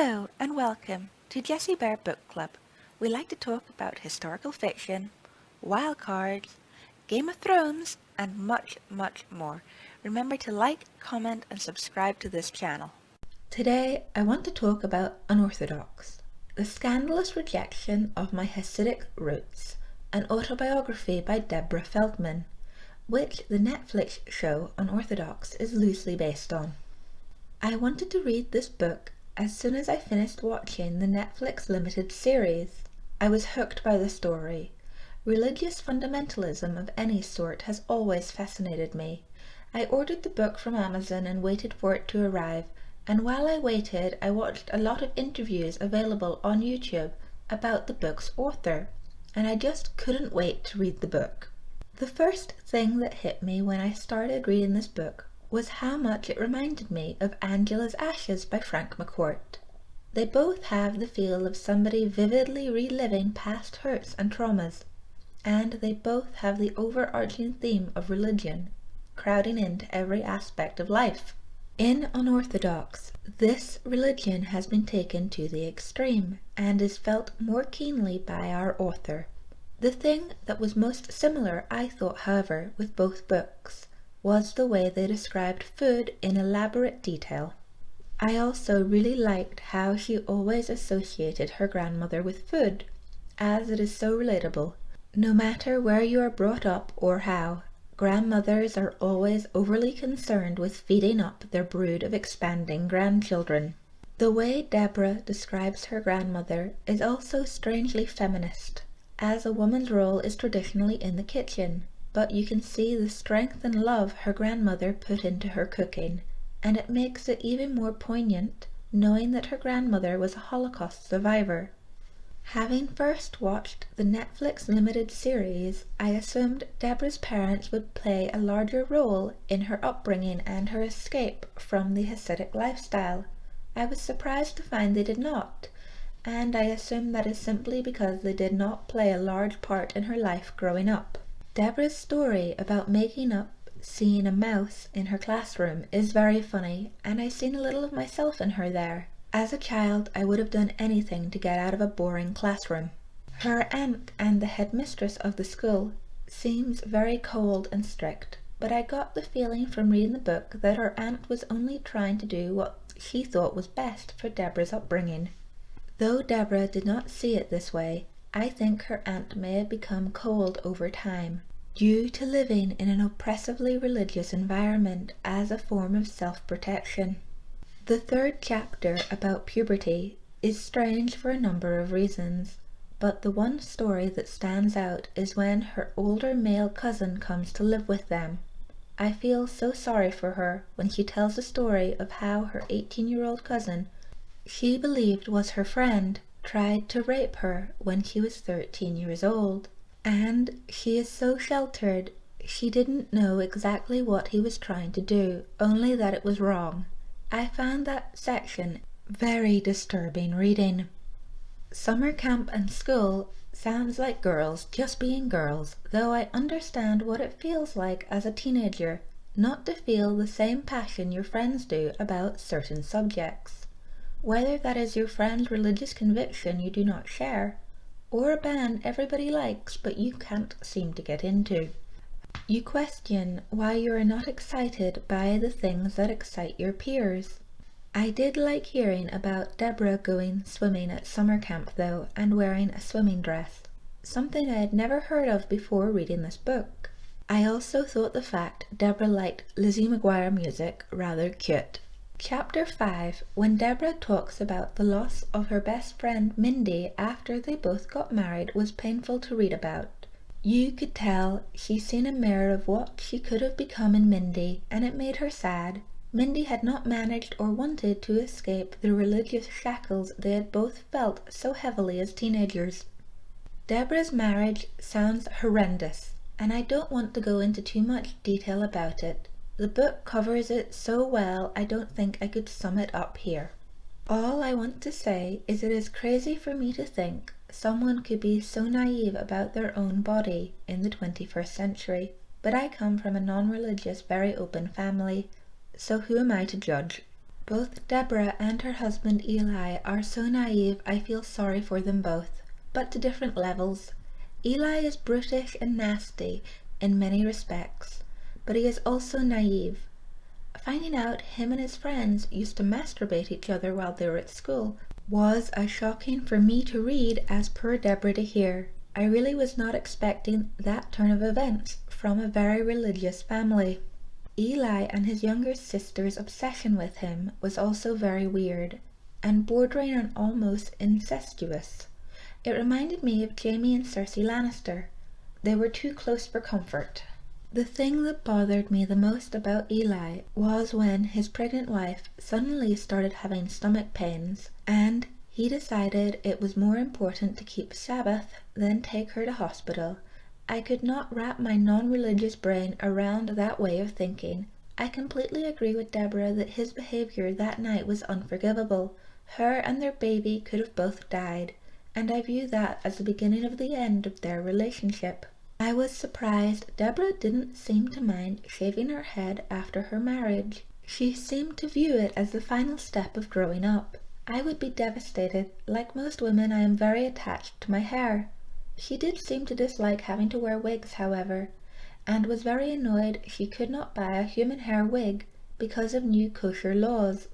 Hello and welcome to Jessie Bear Book Club. We like to talk about historical fiction, wild cards, Game of Thrones, and much, much more. Remember to like, comment, and subscribe to this channel. Today, I want to talk about Unorthodox, The Scandalous Rejection of My Hasidic Roots, an autobiography by Deborah Feldman, which the Netflix show Unorthodox is loosely based on. I wanted to read this book as soon as I finished watching the Netflix limited series. I was hooked by the story. Religious fundamentalism of any sort has always fascinated me. I ordered the book from Amazon and waited for it to arrive, and while I waited, I watched a lot of interviews available on YouTube about the book's author, and I just couldn't wait to read the book. The first thing that hit me when I started reading this book was how much it reminded me of Angela's Ashes by Frank McCourt. They both have the feel of somebody vividly reliving past hurts and traumas, and they both have the overarching theme of religion, crowding into every aspect of life. In Unorthodox, this religion has been taken to the extreme, and is felt more keenly by our author. The thing that was most similar, I thought, however, with both books, was the way they described food in elaborate detail. I also really liked how she always associated her grandmother with food, as it is so relatable. No matter where you are brought up or how, grandmothers are always overly concerned with feeding up their brood of expanding grandchildren. The way Deborah describes her grandmother is also strangely feminist, as a woman's role is traditionally in the kitchen. But you can see the strength and love her grandmother put into her cooking, and it makes it even more poignant knowing that her grandmother was a Holocaust survivor. Having first watched the Netflix limited series, I assumed Deborah's parents would play a larger role in her upbringing and her escape from the Hasidic lifestyle. I was surprised to find they did not, and I assume that is simply because they did not play a large part in her life growing up. Deborah's story about making up seeing a mouse in her classroom is very funny, and I've seen a little of myself in her there. As a child, I would have done anything to get out of a boring classroom. Her aunt and the headmistress of the school seems very cold and strict, but I got the feeling from reading the book that her aunt was only trying to do what she thought was best for Deborah's upbringing. Though Deborah did not see it this way, I think her aunt may have become cold over time, due to living in an oppressively religious environment as a form of self-protection. The third chapter about puberty is strange for a number of reasons, but the one story that stands out is when her older male cousin comes to live with them. I feel so sorry for her when she tells the story of how her 18-year-old cousin, she believed was her friend, tried to rape her when she was 13 years old, and she is so sheltered she didn't know exactly what he was trying to do, only that it was wrong. I found that section very disturbing reading. Summer camp and school sounds like girls just being girls, though I understand what it feels like as a teenager not to feel the same passion your friends do about certain subjects. Whether that is your friend's religious conviction you do not share, or a band everybody likes but you can't seem to get into. You question why you are not excited by the things that excite your peers. I did like hearing about Deborah going swimming at summer camp though, and wearing a swimming dress, something I had never heard of before reading this book. I also thought the fact Deborah liked Lizzie McGuire music rather cute. Chapter 5, when Deborah talks about the loss of her best friend Mindy after they both got married, was painful to read about. You could tell she's seen a mirror of what she could have become in Mindy, and it made her sad. Mindy had not managed or wanted to escape the religious shackles they had both felt so heavily as teenagers. Deborah's marriage sounds horrendous, and I don't want to go into too much detail about it. The book covers it so well I don't think I could sum it up here. All I want to say is it is crazy for me to think someone could be so naive about their own body in the 21st century, but I come from a non-religious, very open family, so who am I to judge? Both Deborah and her husband Eli are so naive I feel sorry for them both, but to different levels. Eli is brutish and nasty in many respects, but he is also naive. Finding out him and his friends used to masturbate each other while they were at school was as shocking for me to read as per Deborah to hear. I really was not expecting that turn of events from a very religious family. Eli and his younger sister's obsession with him was also very weird, and bordering on almost incestuous. It reminded me of Jaime and Cersei Lannister. They were too close for comfort. The thing that bothered me the most about Eli was when his pregnant wife suddenly started having stomach pains, and he decided it was more important to keep Sabbath than take her to hospital. I could not wrap my non-religious brain around that way of thinking. I completely agree with Deborah that his behavior that night was unforgivable. Her and their baby could have both died, and I view that as the beginning of the end of their relationship. I was surprised Deborah didn't seem to mind shaving her head after her marriage. She seemed to view it as the final step of growing up. I would be devastated. Like most women, I am very attached to my hair. She did seem to dislike having to wear wigs, however, and was very annoyed she could not buy a human hair wig because of new kosher laws.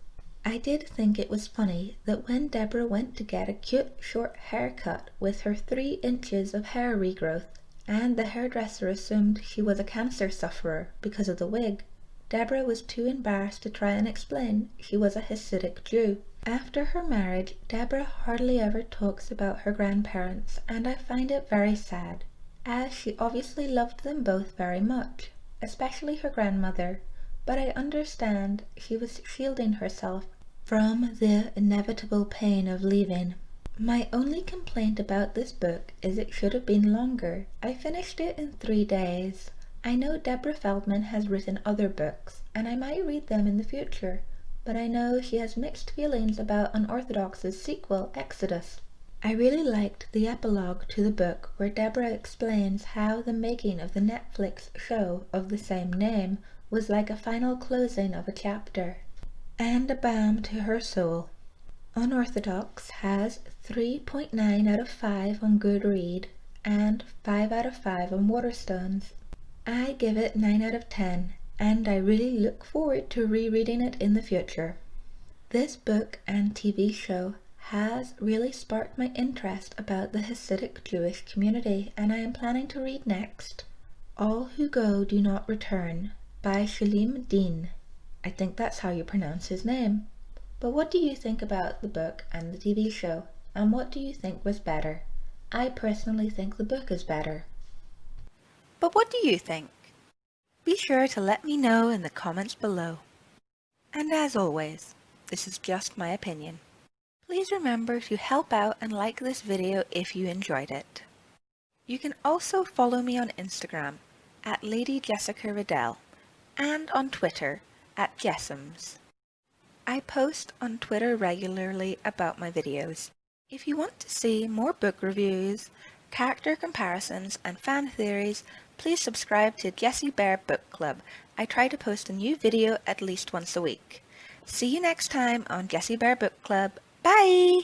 I did think it was funny that when Deborah went to get a cute short haircut with her 3 inches of hair regrowth, and the hairdresser assumed she was a cancer sufferer because of the wig, Deborah was too embarrassed to try and explain she was a Hasidic Jew. After her marriage, Deborah hardly ever talks about her grandparents, and I find it very sad, as she obviously loved them both very much, especially her grandmother, but I understand she was shielding herself from the inevitable pain of leaving. My only complaint about this book is it should have been longer. I finished it in 3 days. I know Deborah Feldman has written other books, and I might read them in the future, but I know she has mixed feelings about Unorthodox's sequel, Exodus. I really liked the epilogue to the book where Deborah explains how the making of the Netflix show of the same name was like a final closing of a chapter, and a balm to her soul. Unorthodox has 3.9 out of 5 on Goodread and 5 out of 5 on Waterstones. I give it 9 out of 10, and I really look forward to rereading it in the future. This book and TV show has really sparked my interest about the Hasidic Jewish community, and I am planning to read next All Who Go Do Not Return by Shalim Dean. I think that's how you pronounce his name. But what do you think about the book and the TV show, and what do you think was better? I personally think the book is better. But what do you think? Be sure to let me know in the comments below. And as always, this is just my opinion. Please remember to help out and like this video if you enjoyed it. You can also follow me on Instagram at Lady Jessica Riddell and on Twitter at Jessams. I post on Twitter regularly about my videos. If you want to see more book reviews, character comparisons, and fan theories, please subscribe to Jessie Bear Book Club. I try to post a new video at least once a week. See you next time on Jessie Bear Book Club. Bye!